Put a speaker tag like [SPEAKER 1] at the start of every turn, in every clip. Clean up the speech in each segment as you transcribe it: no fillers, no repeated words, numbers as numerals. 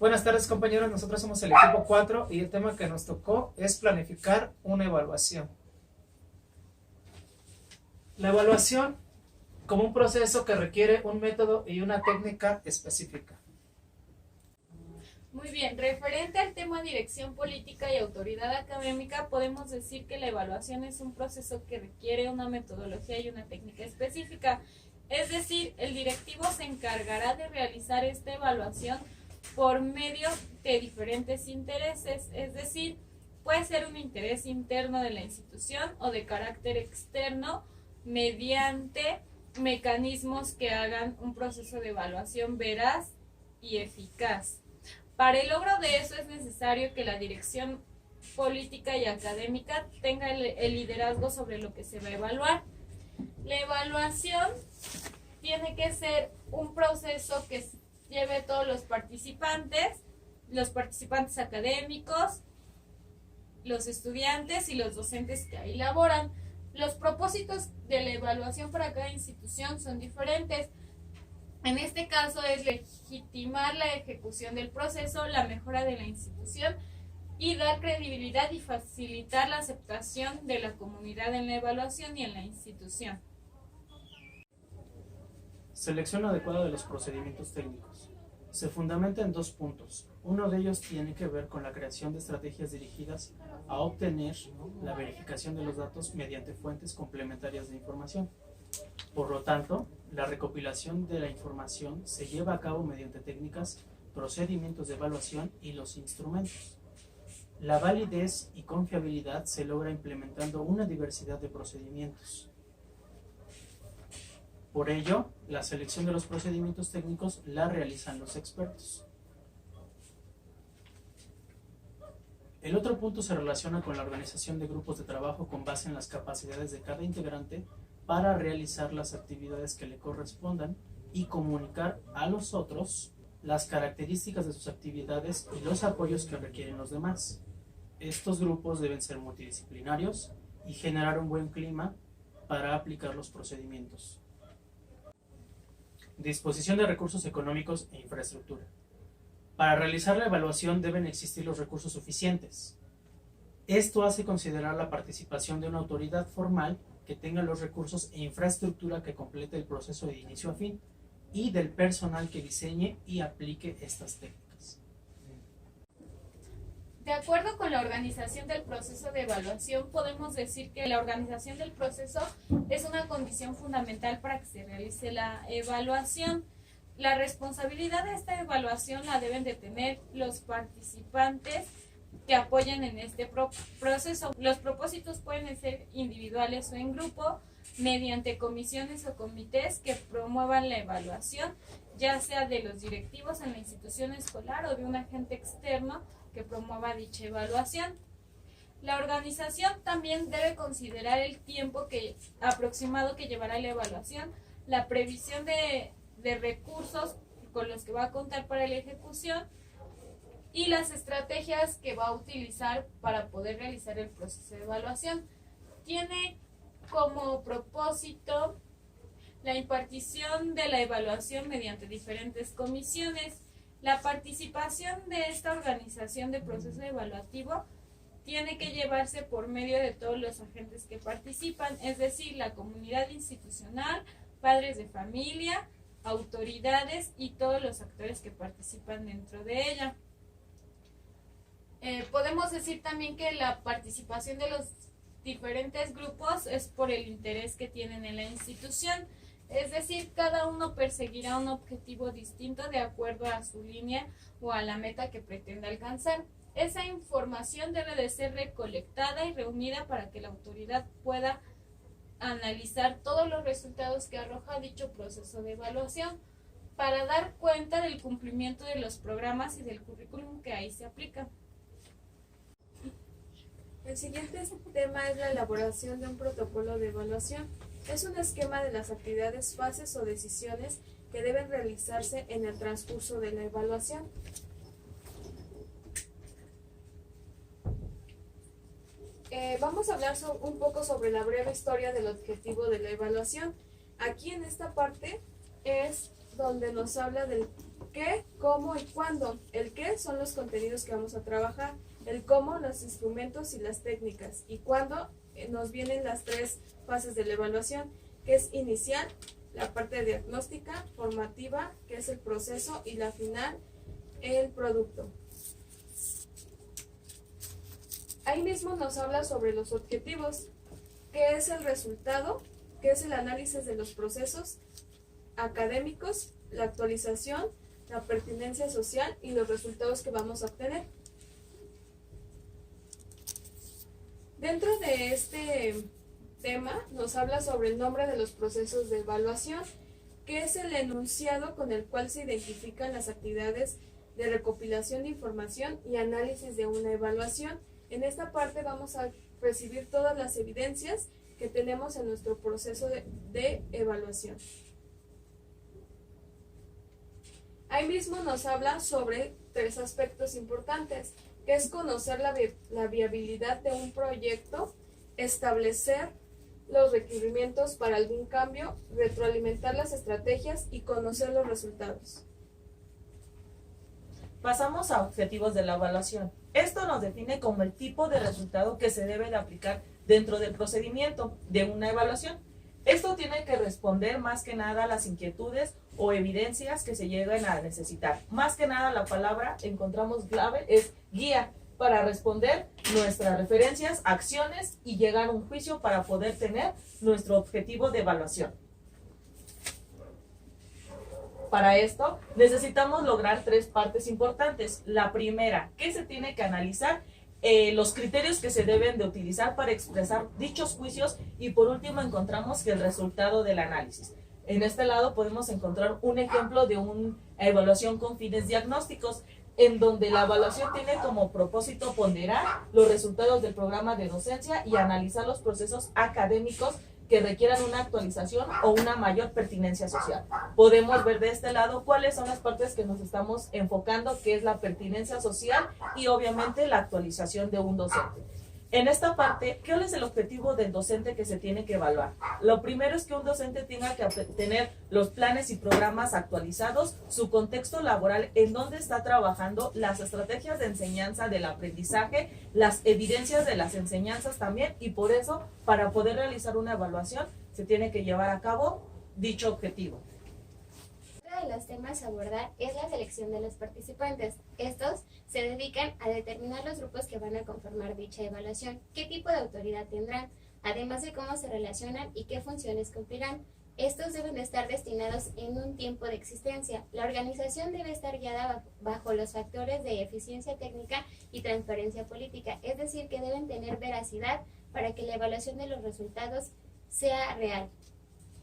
[SPEAKER 1] Buenas tardes, compañeros, nosotros somos el equipo 4 y el tema que nos tocó es planificar una evaluación. La evaluación como un proceso que requiere un método y una técnica específica.
[SPEAKER 2] Muy bien, referente al tema dirección política y autoridad académica, podemos decir que la evaluación es un proceso que requiere una metodología y una técnica específica. Es decir, el directivo se encargará de realizar esta evaluación por medio de diferentes intereses, es decir, puede ser un interés interno de la institución o de carácter externo mediante mecanismos que hagan un proceso de evaluación veraz y eficaz. Para el logro de eso es necesario que la dirección política y académica tenga el liderazgo sobre lo que se va a evaluar. La evaluación tiene que ser un proceso que lleve a todos los participantes académicos, los estudiantes y los docentes que ahí laboran. Los propósitos de la evaluación para cada institución son diferentes. En este caso es legitimar la ejecución del proceso, la mejora de la institución y dar credibilidad y facilitar la aceptación de la comunidad en la evaluación y en la institución.
[SPEAKER 1] Selección adecuada de los procedimientos técnicos. Se fundamenta en 2 puntos. Uno de ellos tiene que ver con la creación de estrategias dirigidas a obtener la verificación de los datos mediante fuentes complementarias de información. Por lo tanto, la recopilación de la información se lleva a cabo mediante técnicas, procedimientos de evaluación y los instrumentos. La validez y confiabilidad se logra implementando una diversidad de procedimientos. Por ello, la selección de los procedimientos técnicos la realizan los expertos. El otro punto se relaciona con la organización de grupos de trabajo con base en las capacidades de cada integrante para realizar las actividades que le correspondan y comunicar a los otros las características de sus actividades y los apoyos que requieren los demás. Estos grupos deben ser multidisciplinarios y generar un buen clima para aplicar los procedimientos. Disposición de recursos económicos e infraestructura. Para realizar la evaluación deben existir los recursos suficientes. Esto hace considerar la participación de una autoridad formal que tenga los recursos e infraestructura que complete el proceso de inicio a fin y del personal que diseñe y aplique estas técnicas.
[SPEAKER 2] De acuerdo con la organización del proceso de evaluación, podemos decir que la organización del proceso es una condición fundamental para que se realice la evaluación. La responsabilidad de esta evaluación la deben de tener los participantes que apoyen en este proceso. Los propósitos pueden ser individuales o en grupo, mediante comisiones o comités que promuevan la evaluación, ya sea de los directivos en la institución escolar o de un agente externo que promueva dicha evaluación. La organización también debe considerar el tiempo aproximado que llevará la evaluación, la previsión de recursos con los que va a contar para la ejecución y las estrategias que va a utilizar para poder realizar el proceso de evaluación. Tiene como propósito la impartición de la evaluación mediante diferentes comisiones. La participación de esta organización de proceso evaluativo tiene que llevarse por medio de todos los agentes que participan, es decir, la comunidad institucional, padres de familia, autoridades y todos los actores que participan dentro de ella. Podemos decir también que la participación de los diferentes grupos es por el interés que tienen en la institución. Es decir, cada uno perseguirá un objetivo distinto de acuerdo a su línea o a la meta que pretenda alcanzar. Esa información debe de ser recolectada y reunida para que la autoridad pueda analizar todos los resultados que arroja dicho proceso de evaluación para dar cuenta del cumplimiento de los programas y del currículum que ahí se aplica.
[SPEAKER 3] El siguiente tema es la elaboración de un protocolo de evaluación. Es un esquema de las actividades, fases o decisiones que deben realizarse en el transcurso de la evaluación. Vamos a hablar un poco sobre la breve historia del objetivo de la evaluación. Aquí en esta parte es donde nos habla del qué, cómo y cuándo. El qué son los contenidos que vamos a trabajar, el cómo los instrumentos y las técnicas, y cuándo nos vienen las 3 fases de la evaluación, que es inicial, la parte diagnóstica, formativa, que es el proceso, y la final, el producto. Ahí mismo nos habla sobre los objetivos, que es el resultado, que es el análisis de los procesos académicos, la actualización, la pertinencia social y los resultados que vamos a obtener. Dentro de este tema nos habla sobre el nombre de los procesos de evaluación, que es el enunciado con el cual se identifican las actividades de recopilación de información y análisis de una evaluación. En esta parte vamos a recibir todas las evidencias que tenemos en nuestro proceso de evaluación. Ahí mismo nos habla sobre 3 aspectos importantes, que es conocer la viabilidad de un proyecto, establecer los requerimientos para algún cambio, retroalimentar las estrategias y conocer los resultados.
[SPEAKER 4] Pasamos a objetivos de la evaluación. Esto nos define como el tipo de resultado que se debe de aplicar dentro del procedimiento de una evaluación. Esto tiene que responder más que nada a las inquietudes o evidencias que se lleguen a necesitar. Más que nada la palabra encontramos clave es guía para responder nuestras referencias, acciones y llegar a un juicio para poder tener nuestro objetivo de evaluación. Para esto necesitamos lograr 3 partes importantes. La primera, ¿qué se tiene que analizar? Los criterios que se deben de utilizar para expresar dichos juicios, y por último encontramos que el resultado del análisis. En este lado podemos encontrar un ejemplo de una evaluación con fines diagnósticos, en donde la evaluación tiene como propósito ponderar los resultados del programa de docencia y analizar los procesos académicos que requieran una actualización o una mayor pertinencia social. Podemos ver de este lado cuáles son las partes que nos estamos enfocando, que es la pertinencia social y obviamente la actualización de un docente. En esta parte, ¿cuál es el objetivo del docente que se tiene que evaluar? Lo primero es que un docente tenga que tener los planes y programas actualizados, su contexto laboral, en donde está trabajando, las estrategias de enseñanza del aprendizaje, las evidencias de las enseñanzas también, y por eso, para poder realizar una evaluación, se tiene que llevar a cabo dicho objetivo.
[SPEAKER 5] Otro de los temas a abordar es la selección de los participantes. Estos se dedican a determinar los grupos que van a conformar dicha evaluación, qué tipo de autoridad tendrán, además de cómo se relacionan y qué funciones cumplirán. Estos deben de estar destinados en un tiempo de existencia. La organización debe estar guiada bajo los factores de eficiencia técnica y transparencia política, es decir, que deben tener veracidad para que la evaluación de los resultados sea real.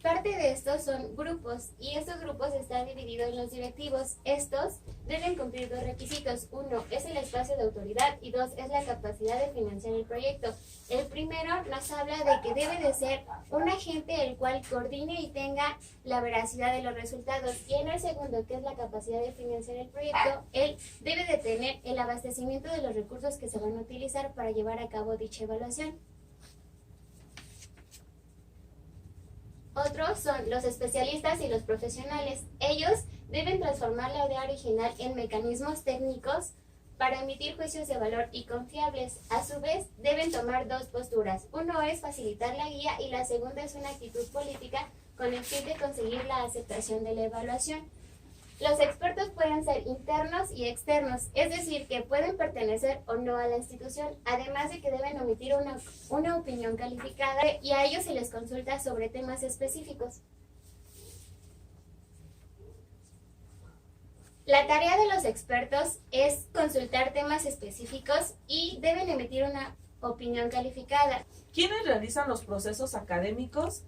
[SPEAKER 5] Parte de estos son grupos, y estos grupos están divididos en los directivos. Estos deben cumplir 2 requisitos. 1 es el espacio de autoridad y 2 es la capacidad de financiar el proyecto. El primero nos habla de que debe de ser un agente el cual coordine y tenga la veracidad de los resultados. Y en el segundo, que es la capacidad de financiar el proyecto, él debe de tener el abastecimiento de los recursos que se van a utilizar para llevar a cabo dicha evaluación. Otros son los especialistas y los profesionales. Ellos deben transformar la idea original en mecanismos técnicos para emitir juicios de valor y confiables. A su vez, deben tomar 2 posturas. Uno es facilitar la guía y la segunda es una actitud política con el fin de conseguir la aceptación de la evaluación. Los expertos pueden ser internos y externos, es decir, que pueden pertenecer o no a la institución, además de que deben emitir una opinión calificada y a ellos se les consulta sobre temas específicos. La tarea de los expertos es consultar temas específicos y deben emitir una opinión calificada.
[SPEAKER 4] ¿Quiénes realizan los procesos académicos?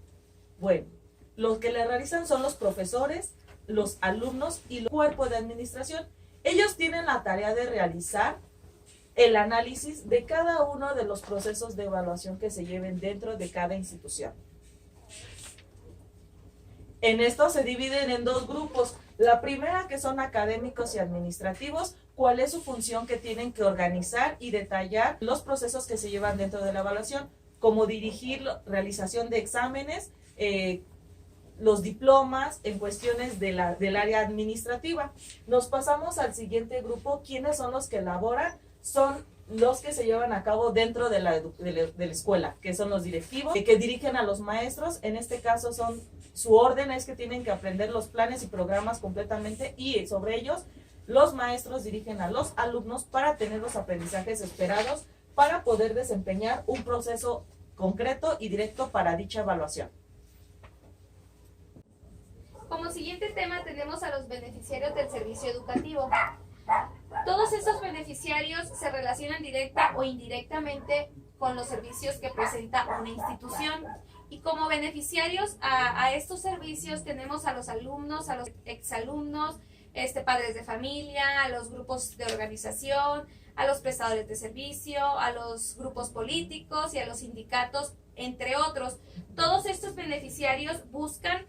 [SPEAKER 4] Bueno, los que le realizan son los profesores, los alumnos y el cuerpo de administración. Ellos tienen la tarea de realizar el análisis de cada uno de los procesos de evaluación que se lleven dentro de cada institución. En esto se dividen en 2 grupos. La primera, que son académicos y administrativos, cuál es su función, que tienen que organizar y detallar los procesos que se llevan dentro de la evaluación, como dirigir realización de exámenes, los diplomas en cuestiones del área administrativa. Nos pasamos al siguiente grupo. ¿Quiénes son los que elaboran? Son los que se llevan a cabo dentro de la escuela, que son los directivos, que dirigen a los maestros. En este caso su orden es que tienen que aprender los planes y programas completamente, y sobre ellos los maestros dirigen a los alumnos para tener los aprendizajes esperados para poder desempeñar un proceso concreto y directo para dicha evaluación.
[SPEAKER 5] Como siguiente tema tenemos a los beneficiarios del servicio educativo. Todos estos beneficiarios se relacionan directa o indirectamente con los servicios que presenta una institución. Y como beneficiarios a estos servicios tenemos a los alumnos, a los exalumnos, padres de familia, a los grupos de organización, a los prestadores de servicio, a los grupos políticos y a los sindicatos, entre otros. Todos estos beneficiarios buscan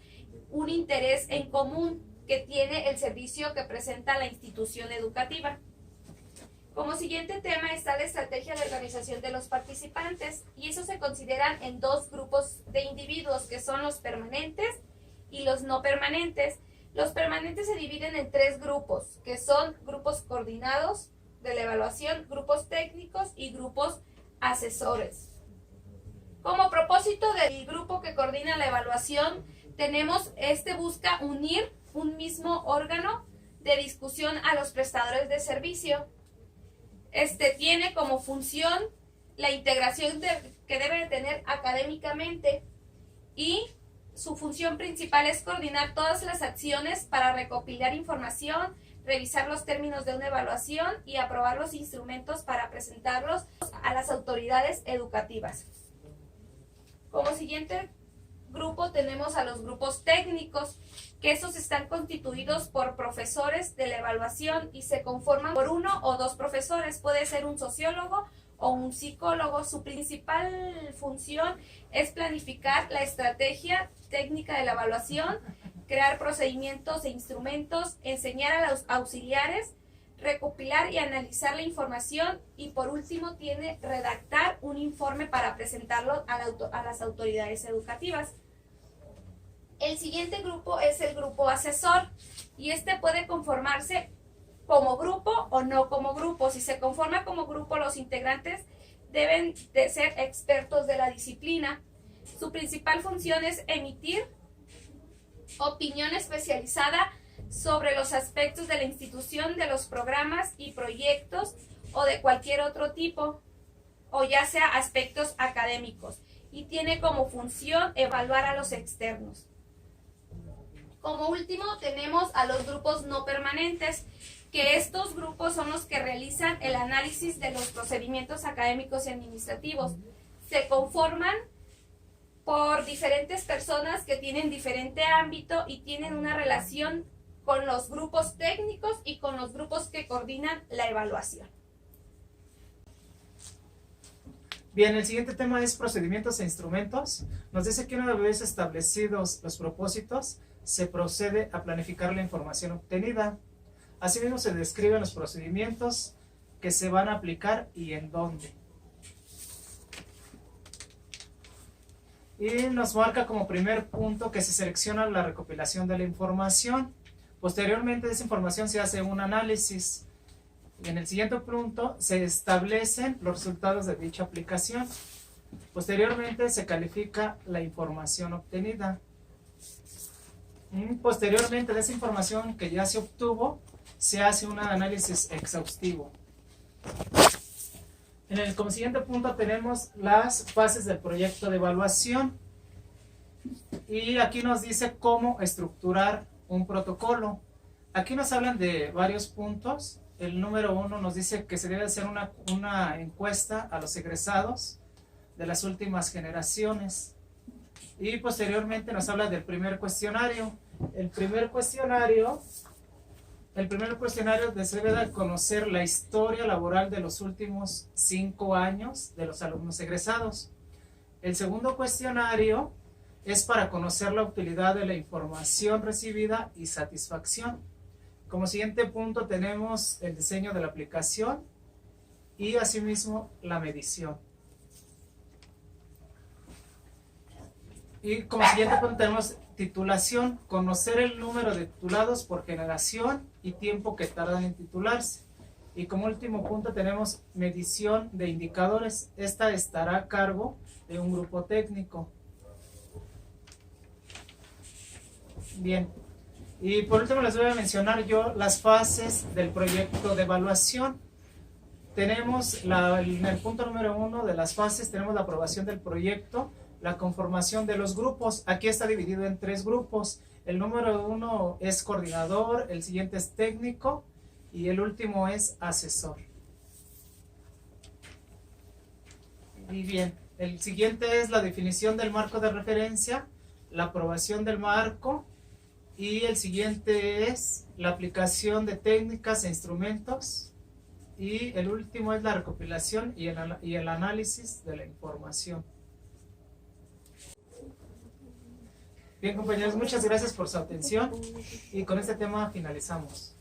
[SPEAKER 5] un interés en común que tiene el servicio que presenta la institución educativa. Como siguiente tema está la estrategia de organización de los participantes, y eso se consideran en dos grupos de individuos, que son los permanentes y los no permanentes. Los permanentes se dividen en tres grupos, que son grupos coordinados de la evaluación, grupos técnicos y grupos asesores. Como propósito del grupo que coordina la evaluación, busca unir un mismo órgano de discusión a los prestadores de servicio. Tiene como función la integración que debe tener académicamente, y su función principal es coordinar todas las acciones para recopilar información, revisar los términos de una evaluación y aprobar los instrumentos para presentarlos a las autoridades educativas. Como siguiente grupo tenemos a los grupos técnicos, que estos están constituidos por profesores de la evaluación y se conforman por uno o dos profesores. Puede ser un sociólogo o un psicólogo. Su principal función es planificar la estrategia técnica de la evaluación, crear procedimientos e instrumentos, enseñar a los auxiliares, recopilar y analizar la información, y por último tiene redactar un informe para presentarlo a las autoridades educativas. El siguiente grupo es el grupo asesor, y puede conformarse como grupo o no como grupo. Si se conforma como grupo, los integrantes deben de ser expertos de la disciplina. Su principal función es emitir opinión especializada sobre los aspectos de la institución, de los programas y proyectos o de cualquier otro tipo, o ya sea aspectos académicos, y tiene como función evaluar a los externos. Como último tenemos a los grupos no permanentes, que estos grupos son los que realizan el análisis de los procedimientos académicos y administrativos. Se conforman por diferentes personas que tienen diferente ámbito y tienen una relación con los grupos técnicos y con los grupos que coordinan la evaluación.
[SPEAKER 1] Bien, el siguiente tema es procedimientos e instrumentos. Nos dice que una vez establecidos los propósitos, se procede a planificar la información obtenida. Asimismo, se describen los procedimientos que se van a aplicar y en dónde. Y nos marca como primer punto que se selecciona la recopilación de la información. Posteriormente de esa información se hace un análisis. Y en el siguiente punto se establecen los resultados de dicha aplicación. Posteriormente se califica la información obtenida. Posteriormente de esa información que ya se obtuvo, se hace un análisis exhaustivo. Como siguiente punto tenemos las fases del proyecto de evaluación. Y aquí nos dice cómo estructurar un protocolo. Aquí nos hablan de varios puntos. El número 1 nos dice que se debe hacer una encuesta a los egresados de las últimas generaciones. Y posteriormente nos habla del primer cuestionario. El primer cuestionario debe de conocer la historia laboral de los últimos 5 años de los alumnos egresados. El segundo cuestionario es para conocer la utilidad de la información recibida y satisfacción. Como siguiente punto tenemos el diseño de la aplicación y asimismo la medición. Y como siguiente punto titulación, conocer el número de titulados por generación y tiempo que tardan en titularse. Y como último punto tenemos medición de indicadores. Esta estará a cargo de un grupo técnico. Bien, y por último les voy a mencionar yo las fases del proyecto de evaluación. Tenemos en el punto número 1 de las fases, tenemos la aprobación del proyecto, la conformación de los grupos. Aquí está dividido en 3 grupos. El número 1 es coordinador, el siguiente es técnico y el último es asesor. Y bien, el siguiente es la definición del marco de referencia, la aprobación del marco, y el siguiente es la aplicación de técnicas e instrumentos, y el último es la recopilación y el análisis de la información. Bien, compañeros, muchas gracias por su atención y con este tema finalizamos.